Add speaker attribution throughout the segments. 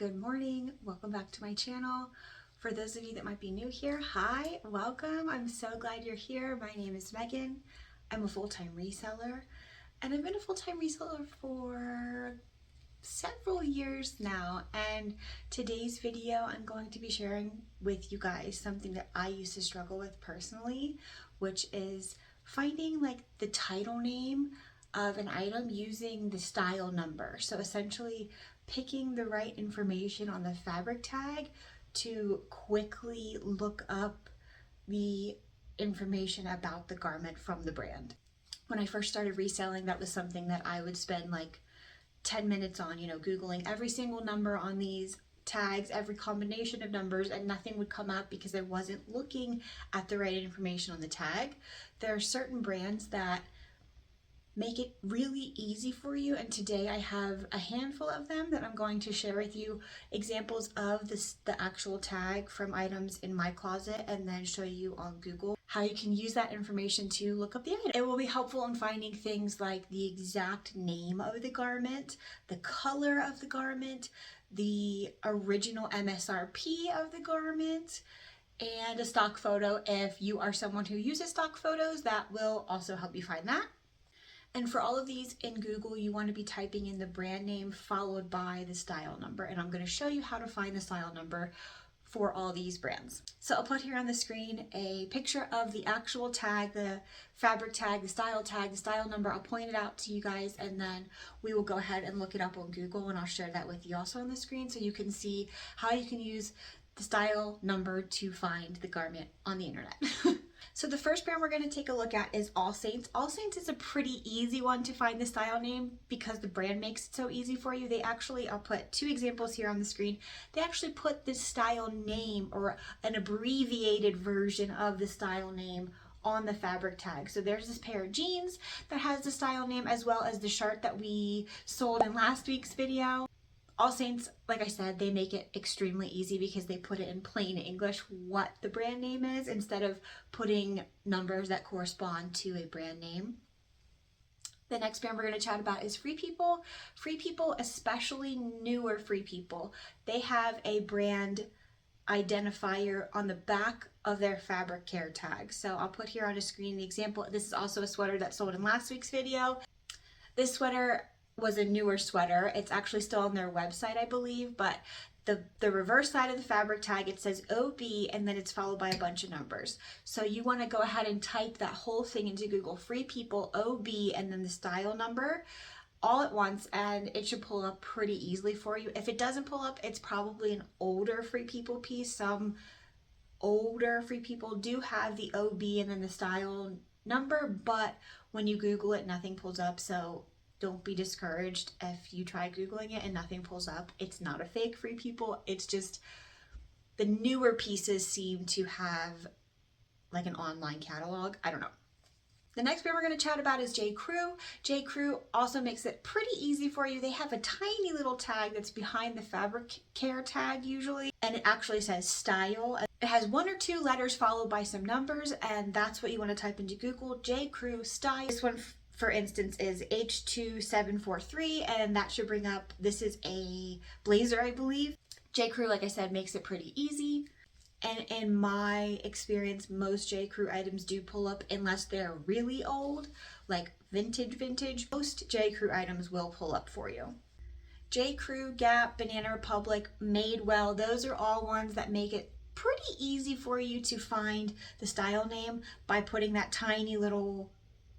Speaker 1: Good morning, welcome back to my channel. For those of you that might be new here, hi, welcome. I'm so glad you're here. My name is Megan. I'm a full-time reseller, and I've been a full-time reseller for several years now. And today's video, I'm going to be sharing with you guys something that I used to struggle with personally, which is finding like the title name of an item using the style number. So essentially picking the right information on the fabric tag to quickly look up the information about the garment from the brand. When I first started reselling, that was something that I would spend like 10 minutes on, Googling every single number on these tags, every combination of numbers, and nothing would come up because I wasn't looking at the right information on the tag. There are certain brands that make it really easy for you, and today I have a handful of them that I'm going to share with you examples of the actual tag from items in my closet, and then show you on Google how you can use that information to look up the item. It will be helpful in finding things like the exact name of the garment, the color of the garment, the original MSRP of the garment, and a stock photo. If you are someone who uses stock photos, that will also help you find that. And for all of these in Google, you want to be typing in the brand name followed by the style number. And I'm going to show you how to find the style number for all these brands. So I'll put here on the screen a picture of the actual tag, the fabric tag, the style number. I'll point it out to you guys, and then we will go ahead and look it up on Google, and I'll share that with you also on the screen so you can see how you can use the style number to find the garment on the internet. So the first brand we're going to take a look at is All Saints. All Saints is a pretty easy one to find the style name because the brand makes it so easy for you. They actually, I'll put two examples here on the screen. They actually put the style name or an abbreviated version of the style name on the fabric tag. So there's this pair of jeans that has the style name, as well as the shirt that we sold in last week's video. All Saints, like I said, they make it extremely easy because they put it in plain English what the brand name is instead of putting numbers that correspond to a brand name. The next brand we're going to chat about is Free People. Free People, especially newer Free People, they have a brand identifier on the back of their fabric care tag. So I'll put here on a screen the example. This is also a sweater that sold in last week's video. This sweater was a newer sweater. It's actually still on their website, I believe, but the reverse side of the fabric tag, it says OB, and then it's followed by a bunch of numbers. So you want to go ahead and type that whole thing into Google, Free People OB, and then the style number all at once, and it should pull up pretty easily for you. If it doesn't pull up, it's probably an older Free People piece. Some older Free People do have the OB and then the style number, but when you Google it, nothing pulls up. So don't be discouraged if you try Googling it and nothing pulls up. It's not a fake Free People. It's just the newer pieces seem to have like an online catalog. I don't know. The next brand we're going to chat about is JCrew. JCrew also makes it pretty easy for you. They have a tiny little tag that's behind the fabric care tag usually, and it actually says style. It has one or two letters followed by some numbers, and that's what you want to type into Google, JCrew style. This one, for instance, is H2743, and that should bring up, this is a blazer, I believe. JCrew, like I said, makes it pretty easy. And in my experience, most JCrew items do pull up unless they're really old, like vintage. Most JCrew items will pull up for you. JCrew, Gap, Banana Republic, Madewell, those are all ones that make it pretty easy for you to find the style name by putting that tiny little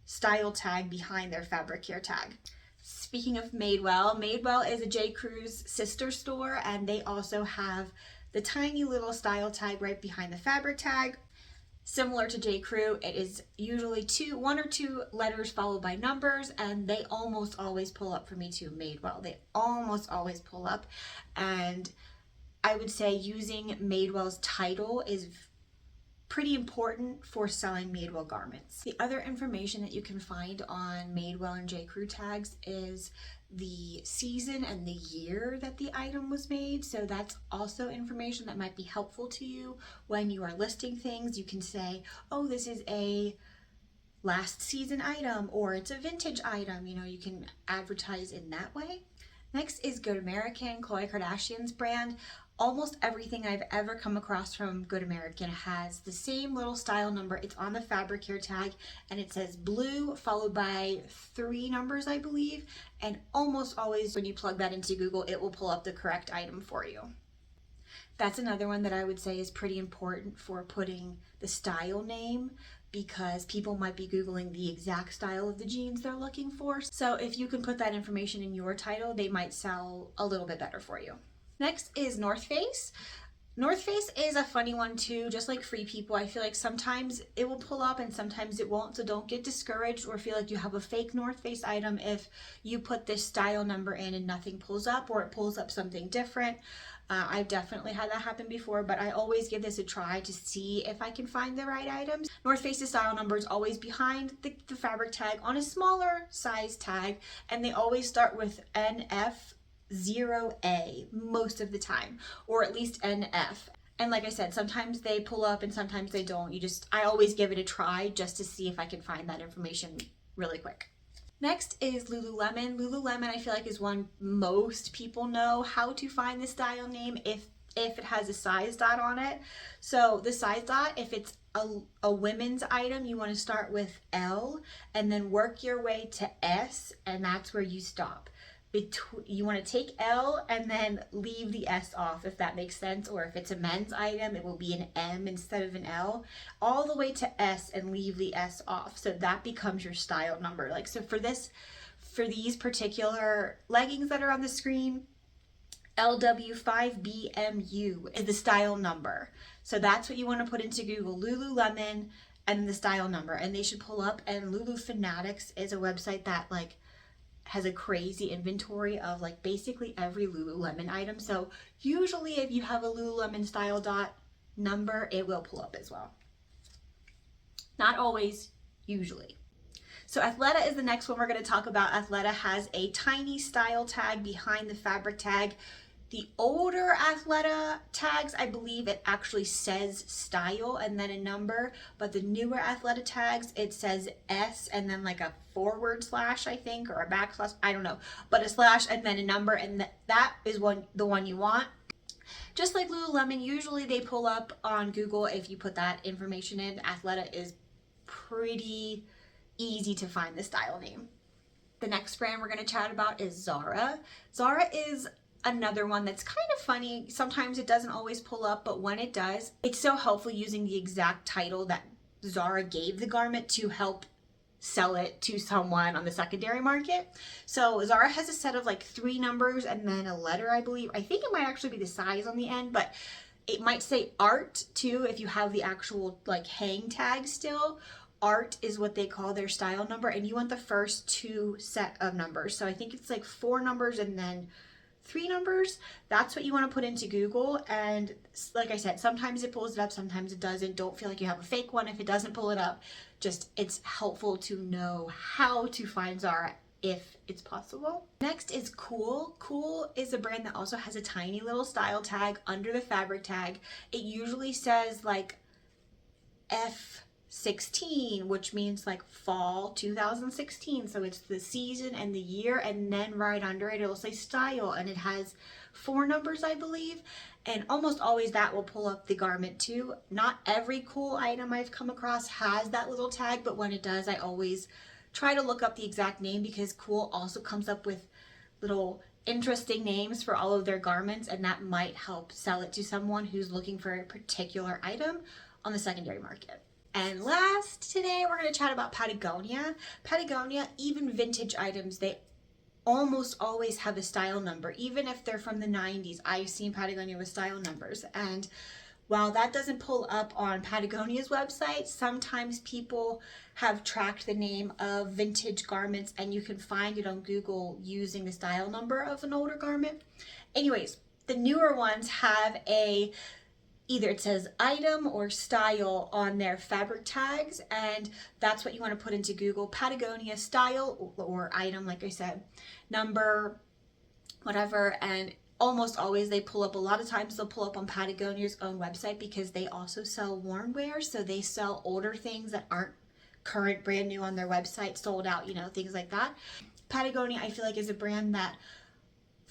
Speaker 1: style tag behind their fabric care tag. Speaking of Madewell, Madewell is a JCrew's sister store, and they also have the tiny little style tag right behind the fabric tag. Similar to JCrew, it is usually one or two letters followed by numbers, and they almost always pull up for me too. Madewell, they almost always pull up, and I would say using Madewell's title is pretty important for selling Madewell garments. The other information that you can find on Madewell and JCrew tags is the season and the year that the item was made. So that's also information that might be helpful to you when you are listing things. You can say, oh, this is a last season item, or it's a vintage item. You can advertise in that way. Next is Good American, Khloe Kardashian's brand. Almost everything I've ever come across from Good American has the same little style number. It's on the fabric care tag and it says blue followed by 3 numbers, I believe. And almost always when you plug that into Google, it will pull up the correct item for you. That's another one that I would say is pretty important for putting the style name, because people might be Googling the exact style of the jeans they're looking for. So if you can put that information in your title, they might sell a little bit better for you. Next is North Face. North Face is a funny one too, just like Free People. I feel like sometimes it will pull up and sometimes it won't, so don't get discouraged or feel like you have a fake North Face item if you put this style number in and nothing pulls up, or it pulls up something different. I've definitely had that happen before, but I always give this a try to see if I can find the right items. North Face's style number is always behind the fabric tag on a smaller size tag, and they always start with NF0A most of the time, or at least NF. And like I said, sometimes they pull up and sometimes they don't. I always give it a try just to see if I can find that information really quick. Next is Lululemon. Lululemon, I feel like, is one most people know how to find the style name if it has a size dot on it. So the size dot, if it's a women's item, you want to start with L and then work your way to S, and that's where you stop. You want to take L and then leave the S off, if that makes sense. Or if it's a men's item, it will be an M instead of an L, all the way to S and leave the S off. So that becomes your style number. Like, so for these particular leggings that are on the screen, LW5BMU is the style number. So that's what you want to put into Google, Lululemon and the style number, and they should pull up. And Lulu Fanatics is a website that like has a crazy inventory of like basically every Lululemon item. So usually if you have a Lululemon style dot number, it will pull up as well. Not always, usually. So Athleta is the next one we're going to talk about. Athleta has a tiny style tag behind the fabric tag. The older Athleta tags, I believe it actually says style and then a number, but the newer Athleta tags, it says S and then like a forward slash, I think, or a backslash, I don't know, but a slash and then a number, and that is the one you want. Just like Lululemon, usually they pull up on Google if you put that information in. Athleta is pretty easy to find the style name. The next brand we're going to chat about is Zara. Zara is another one that's kind of funny. Sometimes it doesn't always pull up, but when it does, it's so helpful using the exact title that Zara gave the garment to help sell it to someone on the secondary market. So Zara has a set of like 3 numbers and then a letter, I believe. I think it might actually be the size on the end, but it might say art too if you have the actual like hang tag still. Art is what they call their style number, and you want the first 2 set of numbers. So I think it's like 4 numbers and then 3 numbers. That's what you want to put into Google. And like I said, sometimes it pulls it up, sometimes it doesn't. Don't feel like you have a fake one if it doesn't pull it up. Just, it's helpful to know how to find Zara if it's possible. Next is Cool. Cool is a brand that also has a tiny little style tag under the fabric tag. It usually says like F16, which means like fall 2016. So it's the season and the year, and then right under it, it'll say style, and it has 4 numbers, I believe. And almost always that will pull up the garment too. Not every Cool item I've come across has that little tag, but when it does, I always try to look up the exact name, because Cool also comes up with little interesting names for all of their garments, and that might help sell it to someone who's looking for a particular item on the secondary market. And last, today we're going to chat about Patagonia. Patagonia, even vintage items, they almost always have a style number. Even if they're from the 90s, I've seen Patagonia with style numbers. And while that doesn't pull up on Patagonia's website, sometimes people have tracked the name of vintage garments, and you can find it on Google using the style number of an older garment. Anyways, the newer ones have either it says item or style on their fabric tags, and that's what you want to put into Google. Patagonia style or item, like I said, number, whatever, and almost always they pull up. A lot of times they'll pull up on Patagonia's own website, because they also sell worn wear, so they sell older things that aren't current, brand new on their website, sold out, things like that. Patagonia, I feel like, is a brand that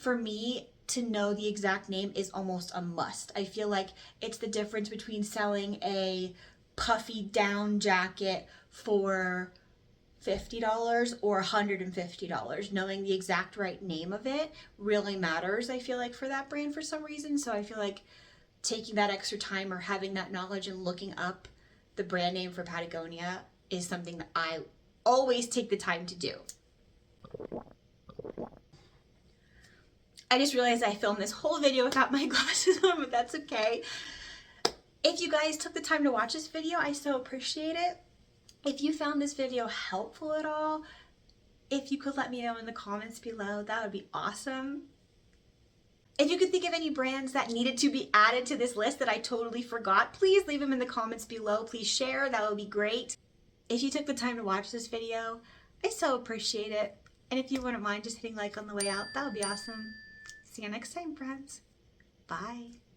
Speaker 1: for me, to know the exact name is almost a must. I feel like it's the difference between selling a puffy down jacket for $50 or $150. Knowing the exact right name of it really matters, I feel like, for that brand for some reason. So I feel like taking that extra time or having that knowledge and looking up the brand name for Patagonia is something that I always take the time to do. I just realized I filmed this whole video without my glasses on, but that's okay. If you guys took the time to watch this video, I so appreciate it. If you found this video helpful at all, if you could let me know in the comments below, that would be awesome. If you could think of any brands that needed to be added to this list that I totally forgot, please leave them in the comments below. Please share, that would be great. If you took the time to watch this video, I so appreciate it. And if you wouldn't mind just hitting like on the way out, that would be awesome. See you next time, friends. Bye.